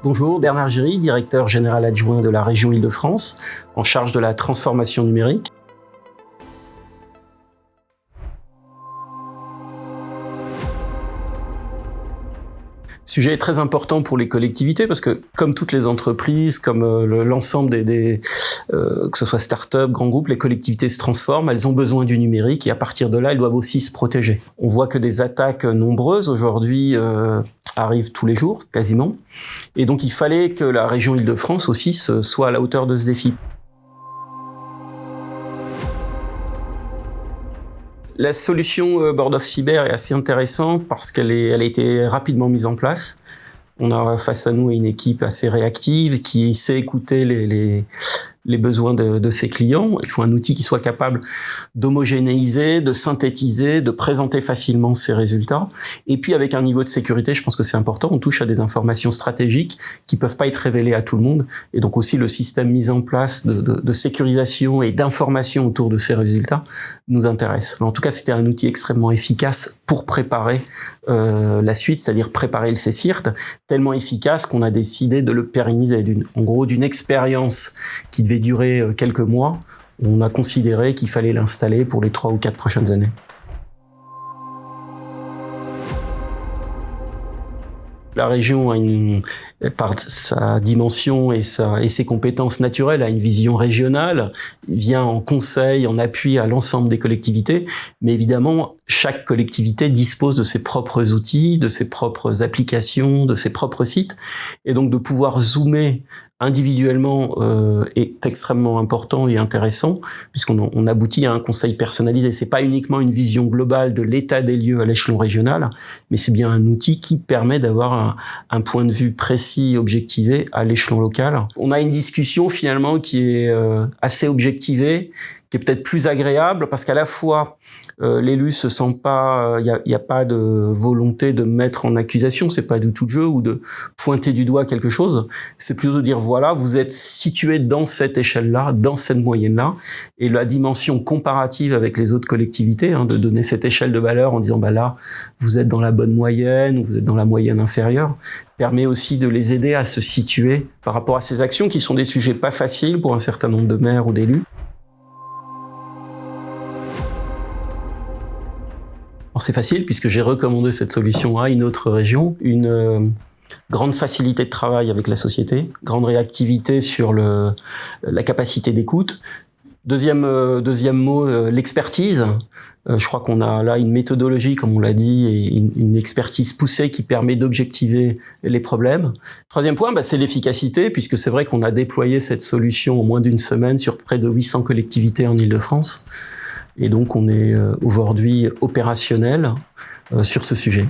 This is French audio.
Bonjour, Bernard Giry, directeur général adjoint de la région Île-de-France, en charge de la transformation numérique. Sujet très important pour les collectivités parce que, comme toutes les entreprises, comme l'ensemble que ce soit start-up, grands groupes, les collectivités se transforment, elles ont besoin du numérique et à partir de là, elles doivent aussi se protéger. On voit que des attaques nombreuses aujourd'hui arrivent tous les jours, quasiment. Et donc, il fallait que la région Île-de-France aussi soit à la hauteur de ce défi. La solution Board of Cyber est assez intéressante parce qu'elle a été rapidement mise en place. On a face à nous une équipe assez réactive qui sait écouter les besoins de ses clients. Il faut un outil qui soit capable d'homogénéiser, de synthétiser, de présenter facilement ses résultats. Et puis avec un niveau de sécurité, je pense que c'est important, on touche à des informations stratégiques qui peuvent pas être révélées à tout le monde. Et donc aussi le système mis en place de sécurisation et d'information autour de ces résultats nous intéresse. En tout cas, c'était un outil extrêmement efficace pour préparer la suite, c'est-à-dire préparer le CSIRT, tellement efficace qu'on a décidé de le pérenniser. D'une expérience qui devait durer quelques mois, on a considéré qu'il fallait l'installer pour les 3 ou 4 prochaines années. La région par sa dimension et ses compétences naturelles, a une vision régionale, vient en conseil, en appui à l'ensemble des collectivités, mais évidemment, chaque collectivité dispose de ses propres outils, de ses propres applications, de ses propres sites, et donc de pouvoir zoomer individuellement est extrêmement important et intéressant, puisqu'on aboutit à un conseil personnalisé. C'est pas uniquement une vision globale de l'état des lieux à l'échelon régional, mais c'est bien un outil qui permet d'avoir un point de vue précis, objectivé à l'échelon local. On a une discussion finalement qui est assez objectivée, qui est peut-être plus agréable, parce qu'à la fois l'élu se sent pas, il y a pas de volonté de mettre en accusation, c'est pas du tout le jeu, ou de pointer du doigt quelque chose, c'est plutôt de dire voilà, vous êtes situé dans cette échelle-là, dans cette moyenne-là, et la dimension comparative avec les autres collectivités, de donner cette échelle de valeur en disant bah là, vous êtes dans la bonne moyenne, ou vous êtes dans la moyenne inférieure, permet aussi de les aider à se situer par rapport à ces actions qui sont des sujets pas faciles pour un certain nombre de maires ou d'élus. Alors c'est facile puisque j'ai recommandé cette solution à une autre région, une grande facilité de travail avec la société, grande réactivité sur la capacité d'écoute. Deuxième mot, l'expertise. Je crois qu'on a là une méthodologie, comme on l'a dit, et une expertise poussée qui permet d'objectiver les problèmes. Troisième point, c'est l'efficacité, puisque c'est vrai qu'on a déployé cette solution en moins d'une semaine sur près de 800 collectivités en Île-de-France. Et donc, on est aujourd'hui opérationnel sur ce sujet.